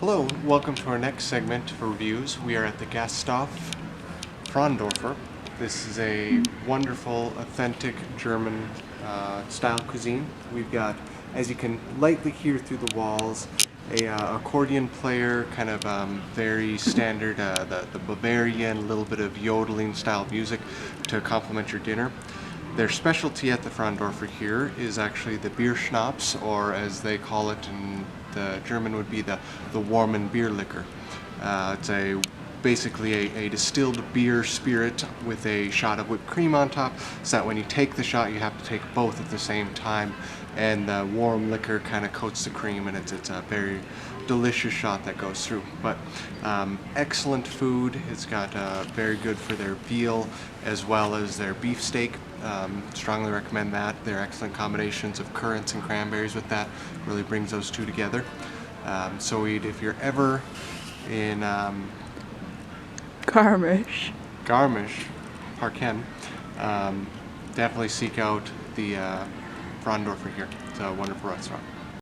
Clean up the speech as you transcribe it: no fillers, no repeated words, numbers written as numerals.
Hello, welcome to our next segment for reviews. We are at the Gasthof Fraundorfer. This is a wonderful, authentic German style cuisine. We've got, as you can lightly hear through the walls, a accordion player, kind of very standard, the Bavarian, a little bit of yodeling style music to complement your dinner. Their specialty at the Fraundorfer here is actually the Bier schnapps, or as they call it in the German would be the warm beer liquor. It's basically a distilled beer spirit with a shot of whipped cream on top, so that when you take the shot you have to take both at the same time, and the warm liquor kind of coats the cream, and it's a very delicious shot that goes through. But excellent food. It's got very good for their veal as well as their beefsteak. Strongly recommend that. They're excellent combinations of currants and cranberries with that. Really brings those two together. So if you're ever in Garmisch-Partenkirchen, definitely seek out the Fraundorfer here. It's a wonderful restaurant.